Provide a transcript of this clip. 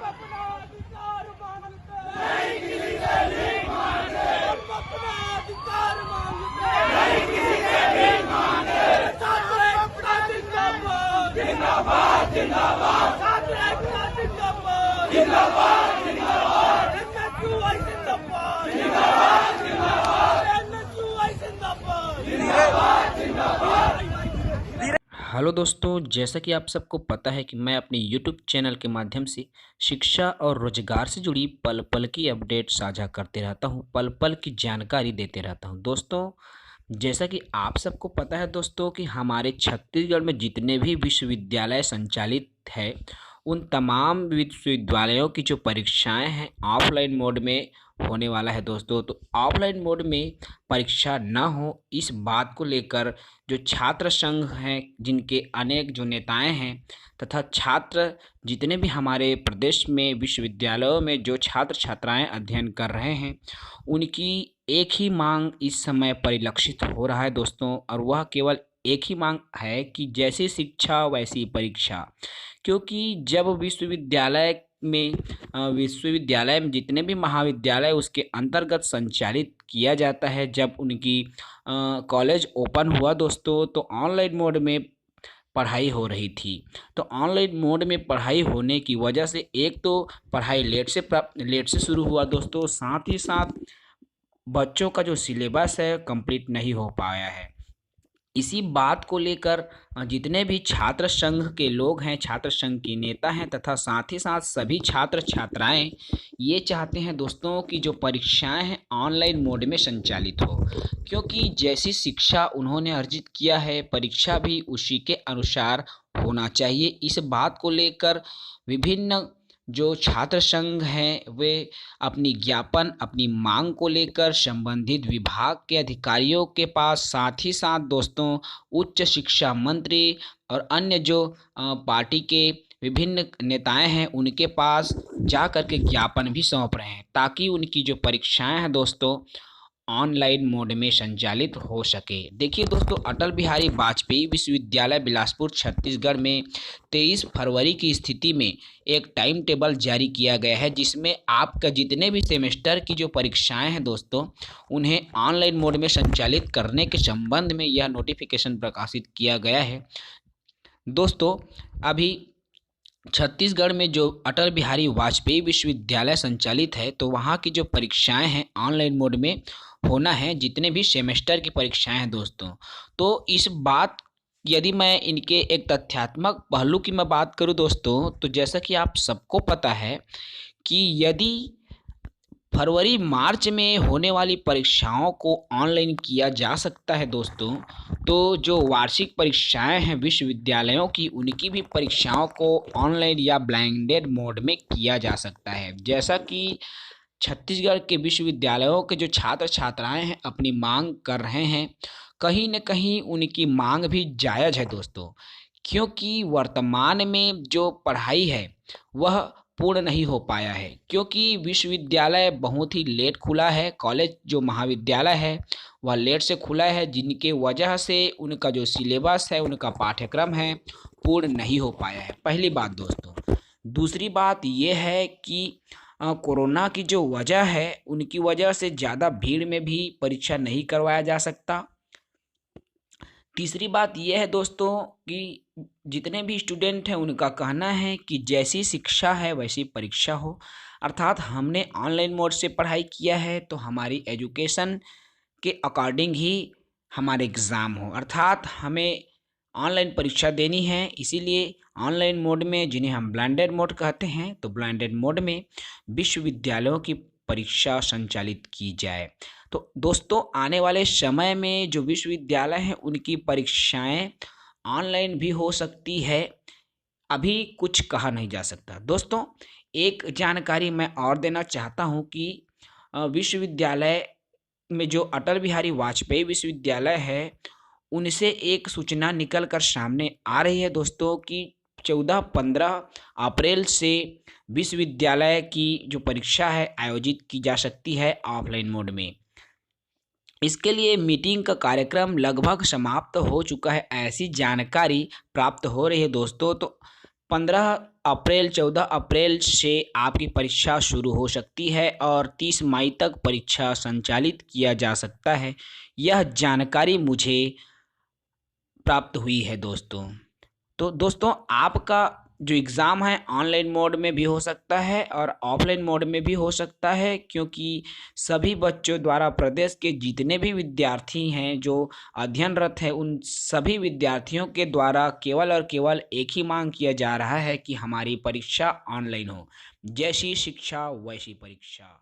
अपना अधिकार मांगते नहीं, किसी से भीख मांगते। हम अपना अधिकार मांगते नहीं, किसी से भीख मांगते। छात्र एकता जिंदाबाद, जिंदाबाद जिंदाबाद। छात्र एकता जिंदाबाद, जिंदाबाद जिंदाबाद। एनएसयूआई जिंदाबाद, जिंदाबाद जिंदाबाद। एनएसयूआई जिंदाबाद, जिंदाबाद जिंदाबाद। हेलो दोस्तों, जैसा कि आप सबको पता है कि मैं अपने YouTube चैनल के माध्यम से शिक्षा और रोजगार से जुड़ी पल पल की अपडेट साझा करते रहता हूं, पल पल की जानकारी देते रहता हूं। दोस्तों, जैसा कि आप सबको पता है दोस्तों कि हमारे छत्तीसगढ़ में जितने भी विश्वविद्यालय संचालित है, उन तमाम विश्वविद्यालयों की जो परीक्षाएं हैं ऑफलाइन मोड में होने वाला है दोस्तों। तो ऑफलाइन मोड में परीक्षा ना हो, इस बात को लेकर जो छात्र संघ हैं, जिनके अनेक जो नेताएं हैं तथा छात्र जितने भी हमारे प्रदेश में विश्वविद्यालयों में जो छात्र छात्राएं अध्ययन कर रहे हैं, उनकी एक ही मांग इस समय परिलक्षित हो रहा है दोस्तों। और वह केवल एक ही मांग है कि जैसी शिक्षा वैसी परीक्षा। क्योंकि जब विश्वविद्यालय में जितने भी महाविद्यालय उसके अंतर्गत संचालित किया जाता है, जब उनकी कॉलेज ओपन हुआ दोस्तों, तो ऑनलाइन मोड में पढ़ाई हो रही थी। तो ऑनलाइन मोड में पढ़ाई होने की वजह से एक तो पढ़ाई लेट से शुरू हुआ दोस्तों, साथ ही साथ बच्चों का जो सिलेबस है कंप्लीट नहीं हो पाया है। इसी बात को लेकर जितने भी छात्र संघ के लोग हैं, छात्र संघ के नेता हैं तथा साथ ही साथ सभी छात्र छात्राएं ये चाहते हैं दोस्तों कि जो परीक्षाएं हैं ऑनलाइन मोड में संचालित हो। क्योंकि जैसी शिक्षा उन्होंने अर्जित किया है, परीक्षा भी उसी के अनुसार होना चाहिए। इस बात को लेकर विभिन्न जो छात्र संघ हैं वे अपनी ज्ञापन, अपनी मांग को लेकर संबंधित विभाग के अधिकारियों के पास, साथ ही साथ दोस्तों उच्च शिक्षा मंत्री और अन्य जो पार्टी के विभिन्न नेताएं हैं उनके पास जा कर के ज्ञापन भी सौंप रहे हैं, ताकि उनकी जो परीक्षाएं हैं दोस्तों ऑनलाइन मोड में संचालित हो सके। देखिए दोस्तों, अटल बिहारी वाजपेयी विश्वविद्यालय बिलासपुर छत्तीसगढ़ में 23 फरवरी की स्थिति में एक टाइम टेबल जारी किया गया है, जिसमें आपका जितने भी सेमेस्टर की जो परीक्षाएं हैं दोस्तों, उन्हें ऑनलाइन मोड में संचालित करने के संबंध में यह नोटिफिकेशन प्रकाशित किया गया है। दोस्तों, अभी छत्तीसगढ़ में जो अटल बिहारी वाजपेयी विश्वविद्यालय संचालित है, तो वहाँ की जो परीक्षाएं हैं ऑनलाइन मोड में होना है, जितने भी सेमेस्टर की परीक्षाएं हैं दोस्तों। तो इस बात, यदि मैं इनके एक तथ्यात्मक पहलू की मैं बात करूं दोस्तों, तो जैसा कि आप सबको पता है कि यदि फरवरी मार्च में होने वाली परीक्षाओं को ऑनलाइन किया जा सकता है दोस्तों, तो जो वार्षिक परीक्षाएं हैं विश्वविद्यालयों की, उनकी भी परीक्षाओं को ऑनलाइन या ब्लाइंडेड मोड में किया जा सकता है। जैसा कि छत्तीसगढ़ के विश्वविद्यालयों के जो छात्र छात्राएं हैं अपनी मांग कर रहे हैं, कहीं न कहीं उनकी मांग भी जायज़ है दोस्तों। क्योंकि वर्तमान में जो पढ़ाई है वह पूर्ण नहीं हो पाया है, क्योंकि विश्वविद्यालय बहुत ही लेट खुला है, कॉलेज जो महाविद्यालय है वह लेट से खुला है, जिनके वजह से उनका जो सिलेबस है, उनका पाठ्यक्रम है, पूर्ण नहीं हो पाया है। पहली बात दोस्तों। दूसरी बात ये है कि कोरोना की जो वजह है, उनकी वजह से ज़्यादा भीड़ में भी परीक्षा नहीं करवाया जा सकता। तीसरी बात यह है दोस्तों कि जितने भी स्टूडेंट हैं उनका कहना है कि जैसी शिक्षा है वैसी परीक्षा हो। अर्थात हमने ऑनलाइन मोड से पढ़ाई किया है तो हमारी एजुकेशन के अकॉर्डिंग ही हमारे एग्ज़ाम हो, अर्थात हमें ऑनलाइन परीक्षा देनी है। इसीलिए ऑनलाइन मोड में, जिन्हें हम ब्लाइंडेड मोड कहते हैं, तो ब्लाइंडेड मोड में विश्वविद्यालयों की परीक्षा संचालित की जाए। तो दोस्तों, आने वाले समय में जो विश्वविद्यालय हैं उनकी परीक्षाएं ऑनलाइन भी हो सकती है, अभी कुछ कहा नहीं जा सकता। दोस्तों, एक जानकारी मैं और देना चाहता हूं कि विश्वविद्यालय में जो अटल बिहारी वाजपेयी विश्वविद्यालय है, उनसे एक सूचना निकल कर सामने आ रही है दोस्तों कि 14-15 अप्रैल से विश्वविद्यालय की जो परीक्षा है आयोजित की जा सकती है ऑफलाइन मोड में। इसके लिए मीटिंग का कार्यक्रम लगभग समाप्त हो चुका है, ऐसी जानकारी प्राप्त हो रही है दोस्तों। तो 15 14 अप्रैल से आपकी परीक्षा शुरू हो सकती है और 30 मई तक परीक्षा संचालित किया जा सकता है। यह जानकारी मुझे प्राप्त हुई है दोस्तों। तो दोस्तों आपका जो एग्ज़ाम है ऑनलाइन मोड में भी हो सकता है और ऑफलाइन मोड में भी हो सकता है, क्योंकि सभी बच्चों द्वारा प्रदेश के जितने भी विद्यार्थी हैं जो अध्ययनरत हैं उन सभी विद्यार्थियों के द्वारा केवल और केवल एक ही मांग किया जा रहा है कि हमारी परीक्षा ऑनलाइन हो। जैसी शिक्षा वैसी परीक्षा।